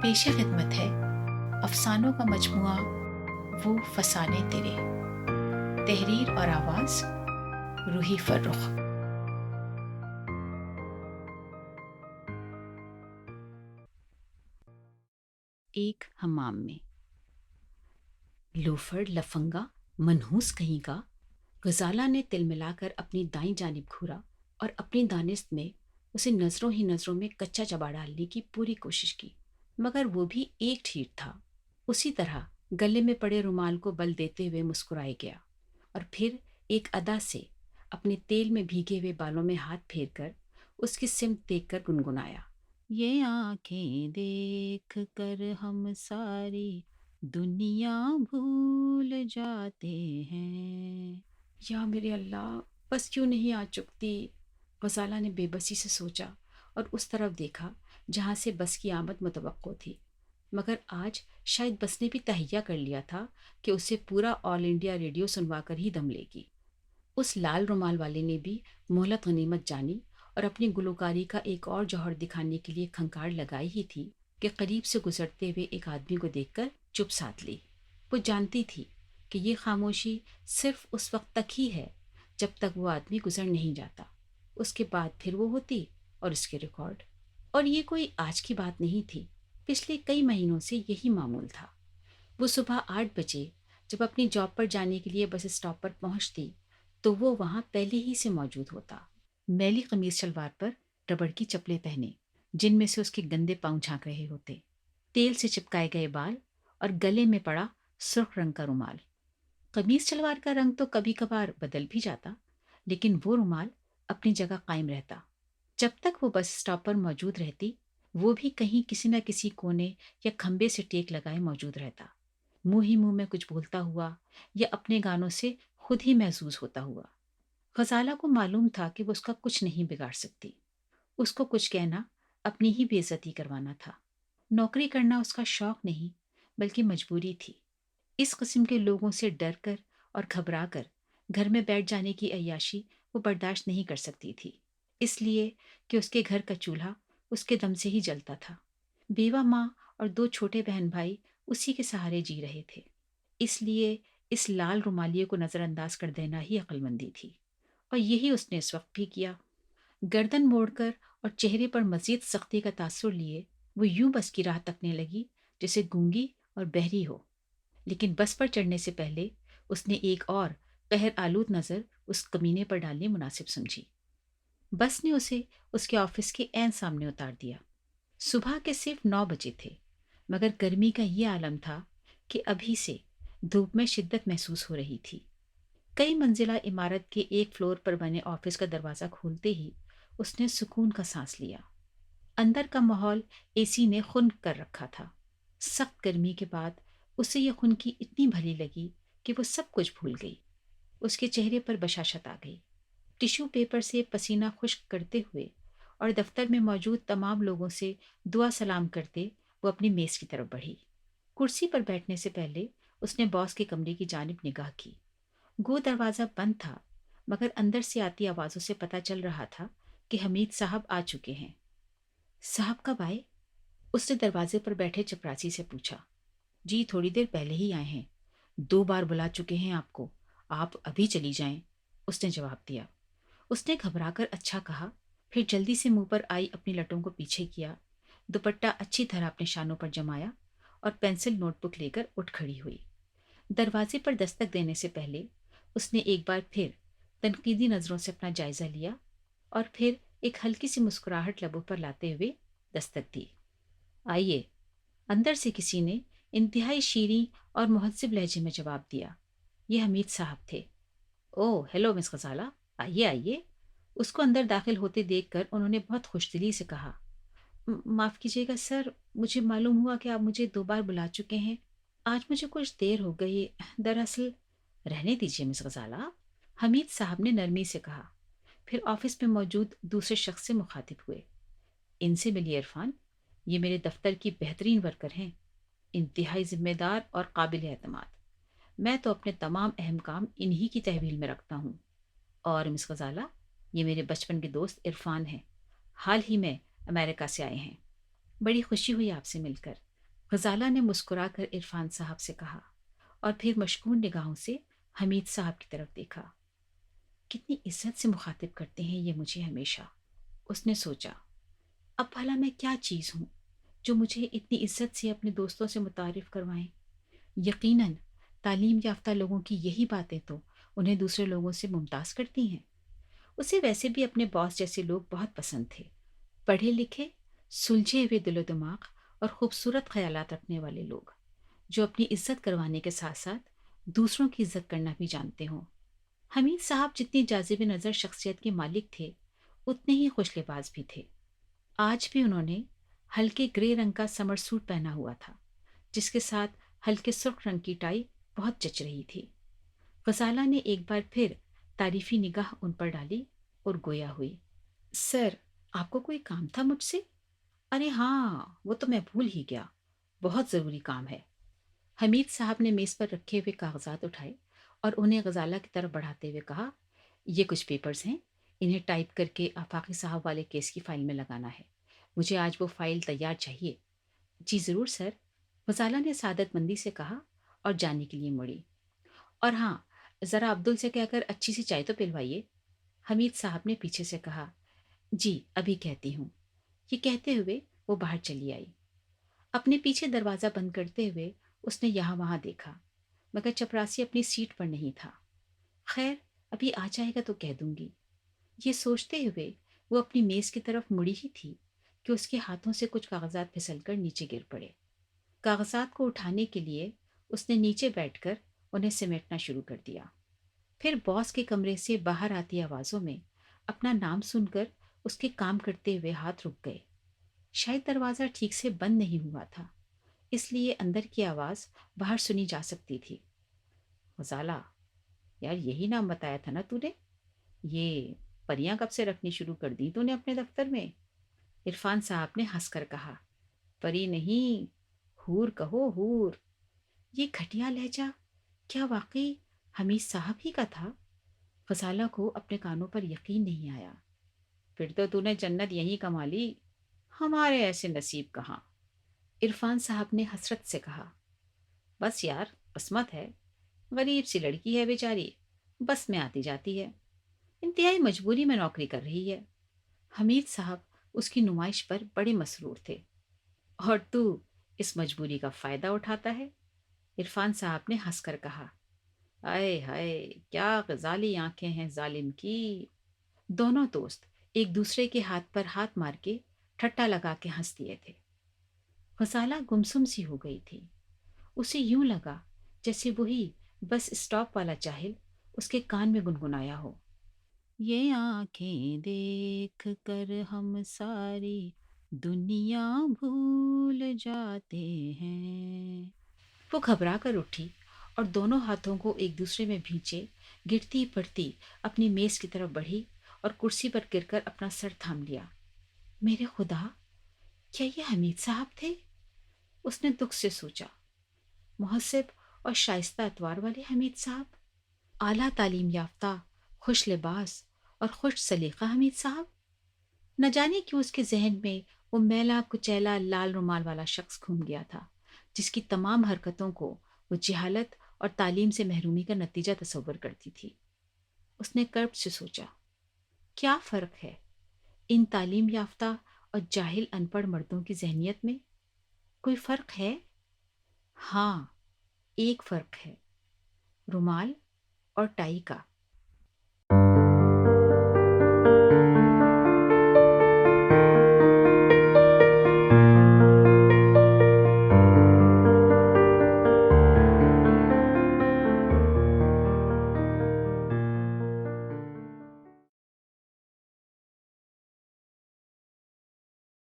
پیش خدمت ہے افسانوں کا مجموعہ وہ فسانے تیرے. تحریر اور آواز روحی فرخ. ایک حمام میں لوفر لفنگا منحوس کہیں کا غزالہ نے تل ملا کر اپنی دائیں جانب گھورا اور اپنی دانست میں اسے نظروں ہی نظروں میں کچا چبا ڈالنے کی پوری کوشش کی، مگر وہ بھی ایک ٹھیک تھا. اسی طرح گلے میں پڑے رومال کو بل دیتے ہوئے مسکرائے گیا اور پھر ایک ادا سے اپنے تیل میں بھیگے ہوئے بالوں میں ہاتھ پھیر کر اس کی سمت دیکھ کر گنگنایا، یہ آنکھیں دیکھ کر ہم ساری دنیا بھول جاتے ہیں. یا میرے اللہ، بس کیوں نہیں آ چکتی؟ غزالہ نے بے بسی سے سوچا اور اس طرف دیکھا جہاں سے بس کی آمد متوقع تھی، مگر آج شاید بس نے بھی تہیا کر لیا تھا کہ اسے پورا آل انڈیا ریڈیو سنوا کر ہی دم لے گی. اس لال رومال والے نے بھی مہلت غنیمت جانی اور اپنی گلوکاری کا ایک اور جوہر دکھانے کے لیے کھنکار لگائی ہی تھی کہ قریب سے گزرتے ہوئے ایک آدمی کو دیکھ کر چپ سادھ لی. وہ جانتی تھی کہ یہ خاموشی صرف اس وقت تک ہی ہے جب تک وہ آدمی گزر نہیں جاتا، اس کے بعد پھر وہ ہوتی اور اس کے ریکارڈ. اور یہ کوئی آج کی بات نہیں تھی، پچھلے کئی مہینوں سے یہی معمول تھا. وہ صبح 8 بجے جب اپنی جاب پر جانے کے لیے بس اسٹاپ پر پہنچتی تو وہ وہاں پہلے ہی سے موجود ہوتا، میلی قمیص شلوار پر ربڑ کی چپلیں پہنے جن میں سے اس کے گندے پاؤں جھانک رہے ہوتے، تیل سے چپکائے گئے بال اور گلے میں پڑا سرخ رنگ کا رومال. قمیص شلوار کا رنگ تو کبھی کبھار بدل بھی جاتا، لیکن وہ رومال اپنی جگہ قائم رہتا. جب تک وہ بس اسٹاپ پر موجود رہتی وہ بھی کہیں کسی نہ کسی کونے یا کھمبے سے ٹیک لگائے موجود رہتا، منہ ہی منہ میں کچھ بولتا ہوا یا اپنے گانوں سے خود ہی محظوظ ہوتا ہوا. غزالہ کو معلوم تھا کہ وہ اس کا کچھ نہیں بگاڑ سکتی. اس کو کچھ کہنا اپنی ہی بے عزتی کروانا تھا. نوکری کرنا اس کا شوق نہیں بلکہ مجبوری تھی. اس قسم کے لوگوں سے ڈر کر اور گھبرا کر گھر میں بیٹھ جانے کی عیاشی وہ برداشت نہیں کر سکتی تھی، اس لیے کہ اس کے گھر کا چولہا اس کے دم سے ہی جلتا تھا. بیوہ ماں اور 2 چھوٹے بہن بھائی اسی کے سہارے جی رہے تھے، اس لیے اس لال رومالیے کو نظر انداز کر دینا ہی عقل مندی تھی، اور یہی اس نے اس وقت بھی کیا. گردن موڑ کر اور چہرے پر مزید سختی کا تاثر لیے وہ یوں بس کی راہ تکنے لگی جیسے گونگی اور بہری ہو. لیکن بس پر چڑھنے سے پہلے اس نے ایک اور قہر آلود نظر اس کمینے پر ڈالنی مناسب سمجھی. بس نے اسے اس کے آفس کے عین سامنے اتار دیا. صبح کے صرف 9 بجے تھے، مگر گرمی کا یہ عالم تھا کہ ابھی سے دھوپ میں شدت محسوس ہو رہی تھی. کئی منزلہ عمارت کے ایک فلور پر بنے آفس کا دروازہ کھولتے ہی اس نے سکون کا سانس لیا. اندر کا ماحول اے سی نے خنک کر رکھا تھا. سخت گرمی کے بعد اسے یہ خنکی اتنی بھلی لگی کہ وہ سب کچھ بھول گئی. اس کے چہرے پر بشاشت آ گئی. ٹشو پیپر سے پسینہ خشک کرتے ہوئے اور دفتر میں موجود تمام لوگوں سے دعا سلام کرتے وہ اپنی میز کی طرف بڑھی. کرسی پر بیٹھنے سے پہلے اس نے باس کے کمرے کی جانب نگاہ کی. گو دروازہ بند تھا، مگر اندر سے آتی آوازوں سے پتہ چل رہا تھا کہ حمید صاحب آ چکے ہیں. صاحب کب آئے؟ اس نے دروازے پر بیٹھے چپراسی سے پوچھا. جی تھوڑی دیر پہلے ہی آئے ہیں، 2 بار بلا چکے ہیں آپ کو، آپ ابھی چلی جائیں، اس نے جواب دیا. اس نے گھبرا کر اچھا کہا، پھر جلدی سے منہ پر آئی اپنی لٹوں کو پیچھے کیا، دوپٹہ اچھی طرح اپنے شانوں پر جمایا اور پینسل نوٹ بک لے کر اٹھ کھڑی ہوئی. دروازے پر دستک دینے سے پہلے اس نے ایک بار پھر تنقیدی نظروں سے اپنا جائزہ لیا اور پھر ایک ہلکی سی مسکراہٹ لبوں پر لاتے ہوئے دستک دی. آئیے. اندر سے کسی نے انتہائی شیریں اور مہذب لہجے میں جواب دیا. یہ حمید صاحب تھے. اوہ ہیلو مس غزالہ، آئیے آئیے. اس کو اندر داخل ہوتے دیکھ کر انہوں نے بہت خوش دلی سے کہا. معاف کیجیے گا سر، مجھے معلوم ہوا کہ آپ مجھے 2 بار بلا چکے ہیں. آج مجھے کچھ دیر ہو گئی. دراصل رہنے دیجیے مس غزالہ، حمید صاحب نے نرمی سے کہا. پھر آفس میں موجود دوسرے شخص سے مخاطب ہوئے. ان سے ملیے عرفان، یہ میرے دفتر کی بہترین ورکر ہیں، انتہائی ذمہ دار اور قابل اعتماد. میں تو اپنے تمام اہم کام انہی کی تحویل میں رکھتا ہوں. اور مس غزالہ، یہ میرے بچپن کے دوست عرفان ہیں، حال ہی میں امریکہ سے آئے ہیں. بڑی خوشی ہوئی آپ سے مل کر. غزالہ نے مسکرا کر عرفان صاحب سے کہا اور پھر مشکون نگاہوں سے حمید صاحب کی طرف دیکھا۔ کتنی عزت سے مخاطب کرتے ہیں یہ مجھے ہمیشہ، اس نے سوچا۔ اب بھلا میں کیا چیز ہوں جو مجھے اتنی عزت سے اپنے دوستوں سے متعارف کروائیں؟ یقیناً تعلیم یافتہ لوگوں کی یہی باتیں تو انہیں دوسرے لوگوں سے ممتاز کرتی ہیں۔ اسے ویسے بھی اپنے باس جیسے لوگ بہت پسند تھے، پڑھے لکھے، سلجھے ہوئے دل و دماغ اور خوبصورت خیالات رکھنے والے لوگ، جو اپنی عزت کروانے کے ساتھ ساتھ دوسروں کی عزت کرنا بھی جانتے ہوں۔ حمید صاحب جتنی جاذب نظر شخصیت کے مالک تھے، اتنے ہی خوش لباس بھی تھے۔ آج بھی انہوں نے ہلکے گرے رنگ کا سمر سوٹ پہنا ہوا تھا، جس کے ساتھ ہلکے سرخ رنگ کی ٹائی بہت جچ رہی تھی۔ غزالہ نے ایک بار پھر تعریفی نگاہ ان پر ڈالی اور گویا ہوئی۔ سر، آپ کو کوئی کام تھا مجھ سے؟ ارے ہاں، وہ تو میں بھول ہی گیا، بہت ضروری کام ہے۔ حمید صاحب نے میز پر رکھے ہوئے کاغذات اٹھائے اور انہیں غزالہ کی طرف بڑھاتے ہوئے کہا، یہ کچھ پیپرز ہیں، انہیں ٹائپ کر کے آفاقی صاحب والے کیس کی فائل میں لگانا ہے۔ مجھے آج وہ فائل تیار چاہیے۔ جی ضرور سر، غزالہ نے سعادت مندی سے کہا اور جانے کے لیے مڑی۔ اور ہاں، ذرا عبدل سے کہہ کر اچھی سی چائے تو پلوائیے، حمید صاحب نے پیچھے سے کہا۔ جی ابھی کہتی ہوں، یہ کہتے ہوئے وہ باہر چلی آئی۔ اپنے پیچھے دروازہ بند کرتے ہوئے اس نے یہاں وہاں دیکھا، مگر چپراسی اپنی سیٹ پر نہیں تھا۔ خیر، ابھی آ جائے گا تو کہہ دوں گی۔ یہ سوچتے ہوئے وہ اپنی میز کی طرف مڑی ہی تھی کہ اس کے ہاتھوں سے کچھ کاغذات پھسل کر نیچے گر پڑے۔ کاغذات کو اٹھانے کے لیے اس نے نیچے بیٹھ کر انہیں سمیٹنا شروع کر دیا۔ پھر باس کے کمرے سے باہر آتی آوازوں میں اپنا نام سن کر اس کے کام کرتے ہوئے ہاتھ رک گئے۔ شاید دروازہ ٹھیک سے بند نہیں ہوا تھا، اس لیے اندر کی آواز باہر سنی جا سکتی تھی۔ غزالہ، یار یہی نام بتایا تھا نا تو نے؟ یہ پریاں کب سے رکھنی شروع کر دی تو نے اپنے دفتر میں؟ عرفان صاحب نے ہنس کر کہا۔ پری نہیں، حور کہو حور۔ یہ گھٹیا لہجہ کیا واقعی حمید صاحب ہی کا تھا؟ غزالہ کو اپنے کانوں پر یقین نہیں آیا۔ پھر تو نے جنت یہیں کما لی، ہمارے ایسے نصیب کہاں؟ عرفان صاحب نے حسرت سے کہا۔ بس یار، قسمت ہے، غریب سی لڑکی ہے بیچاری، بس میں آتی جاتی ہے، انتہائی مجبوری میں نوکری کر رہی ہے۔ حمید صاحب اس کی نمائش پر بڑے مسرور تھے۔ اور تو اس مجبوری کا فائدہ اٹھاتا ہے؟ عرفان صاحب نے ہنس کر کہا۔ ہائے ہائے، کیا غزالی آنکھیں ہیں ظالم کی۔ دونوں دوست ایک دوسرے کے ہاتھ پر ہاتھ مار کے ٹھٹا لگا کے ہنس دیے تھے۔ غزالہ گمسم سی ہو گئی تھی۔ اسے یوں لگا جیسے وہی بس اسٹاپ والا جاہل اس کے کان میں گنگنایا ہو۔ یہ آنکھیں دیکھ کر ہم ساری دنیا بھول جاتے ہیں۔ وہ گھبرا کر اٹھی اور دونوں ہاتھوں کو ایک دوسرے میں بھینچے گرتی پڑتی اپنی میز کی طرف بڑھی اور کرسی پر گر کر اپنا سر تھام لیا۔ میرے خدا، کیا یہ حمید صاحب تھے؟ اس نے دکھ سے سوچا۔ محسب اور شائستہ اتوار والے حمید صاحب، اعلیٰ تعلیم یافتہ، خوش لباس اور خوش سلیقہ حمید صاحب۔ نہ جانے کیوں اس کے ذہن میں وہ میلا کچیلا لال رومال والا شخص گھوم گیا تھا، جس کی تمام حرکتوں کو وہ جہالت اور تعلیم سے محرومی کا نتیجہ تصور کرتی تھی۔ اس نے کرب سے سوچا، کیا فرق ہے ان تعلیم یافتہ اور جاہل ان پڑھ مردوں کی ذہنیت میں؟ کوئی فرق ہے؟ ہاں، ایک فرق ہے، رومال اور ٹائی کا۔